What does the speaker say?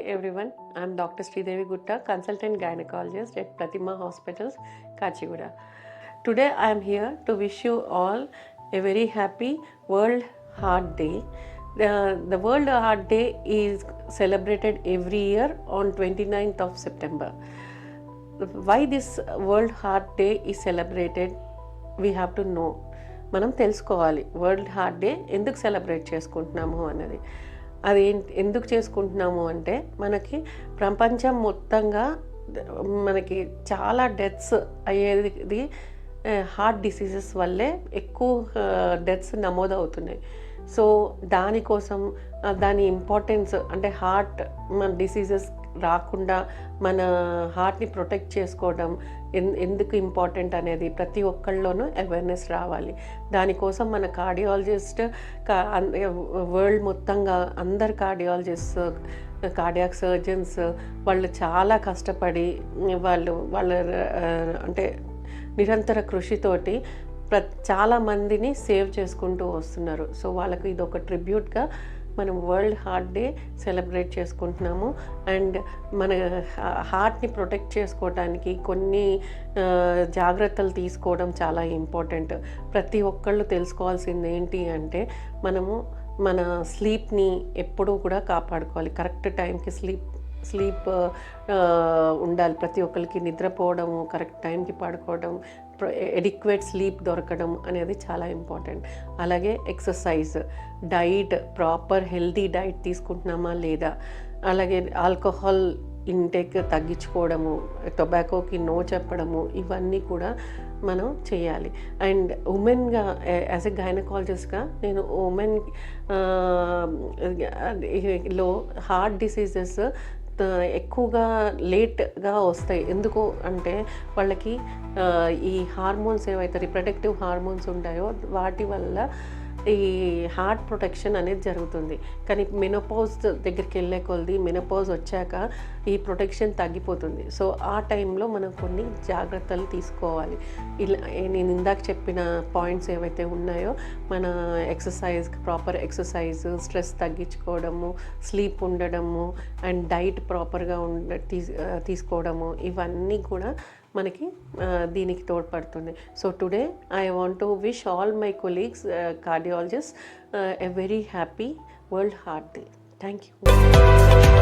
everyone, I'm Dr. Sridevi Gutta, consultant gynecologist at Pratima Hospitals, Kachiguda. Today I am here to wish you all a very happy World Heart Day. The World Heart Day is celebrated every year on 29th of September. Why this World Heart Day is celebrated, we have to know. మనం తెలుసుకోవాలి world heart day ఎందుకు celebrate చేసుకుంటున్నాము అన్నది. అది ఎందుకు చేసుకుంటున్నాము అంటే మనకి ప్రపంచం మొత్తంగా మనకి చాలా డెత్స్ అయ్యేది హార్ట్ డిసీజెస్ వల్లే ఎక్కువ డెత్స్ నమోదవుతున్నాయి. సో దానికోసం దాని ఇంపార్టెన్స్ అంటే హార్ట్ మన డిసీజెస్ రాకుండా మన హార్ట్ని ప్రొటెక్ట్ చేసుకోవడం ఎందుకు ఇంపార్టెంట్ అనేది ప్రతి ఒక్కళ్ళలోనూ అవేర్నెస్ రావాలి. దానికోసం మన కార్డియాలజిస్ట్ వరల్డ్ మొత్తంగా అందరు కార్డియాలజిస్ట్, కార్డియాక్ సర్జన్స్ వాళ్ళు చాలా కష్టపడి వాళ్ళ అంటే నిరంతర కృషితోటి చాలా మందిని సేవ్ చేసుకుంటూ వస్తున్నారు. సో వాళ్ళకి ఇది ఒక ట్రిబ్యూట్గా మనం వరల్డ్ హార్ట్ డే సెలబ్రేట్ చేసుకుంటున్నాము. అండ్ మన హార్ట్ని ప్రొటెక్ట్ చేసుకోవడానికి కొన్ని జాగ్రత్తలు తీసుకోవడం చాలా ఇంపార్టెంట్. ప్రతి ఒక్కళ్ళు తెలుసుకోవాల్సింది ఏంటి అంటే మనము మన స్లీప్ని ఎప్పుడూ కూడా కాపాడుకోవాలి. కరెక్ట్ టైంకి స్లీప్ ఉండాలి. ప్రతి ఒక్కరికి నిద్రపోవడము, కరెక్ట్ టైంకి పడుకోవడం, ఎడిక్వేట్ స్లీప్ దొరకడం అనేది చాలా ఇంపార్టెంట్. అలాగే exercise, diet, proper healthy diet తీసుకుంటున్నామా లేదా, అలాగే ఆల్కహాల్ ఇంటేక్ తగ్గించుకోవడము, టొబాకోకి నో చెప్పడము, ఇవన్నీ కూడా మనం చేయాలి. అండ్ ఉమెన్గా యాజ్ ఎ గైనకాలజిస్ట్గా నేను ఉమెన్ లో హార్ట్ డిసీజెస్ ఎక్కువగా లేట్గా వస్తాయి. ఎందుకు అంటే వాళ్ళకి ఈ హార్మోన్స్ ఏవైతే రిప్రొడక్టివ్ హార్మోన్స్ ఉంటాయో వాటి వల్ల ఈ హార్ట్ ప్రొటెక్షన్ అనేది జరుగుతుంది. కానీ మెనోపాజ్ దగ్గరికి వెళ్ళే కొలది మెనోపాజ్ వచ్చాక ఈ ప్రొటెక్షన్ తగ్గిపోతుంది. సో ఆ టైంలో మనం కొన్ని జాగ్రత్తలు తీసుకోవాలి. ఇలా నేను ఇందాక చెప్పిన పాయింట్స్ ఏవైతే ఉన్నాయో మన ఎక్సర్సైజ్, ప్రాపర్ ఎక్సర్సైజ్, స్ట్రెస్ తగ్గించుకోవడము, స్లీప్ ఉండడము అండ్ డైట్ ప్రాపర్గా తీసుకోవడము, ఇవన్నీ కూడా మనకి దీనికి తోడ్పడుతుంది. So today I want to wish all my colleagues cardiologist a very happy World Heart Day. Thank you.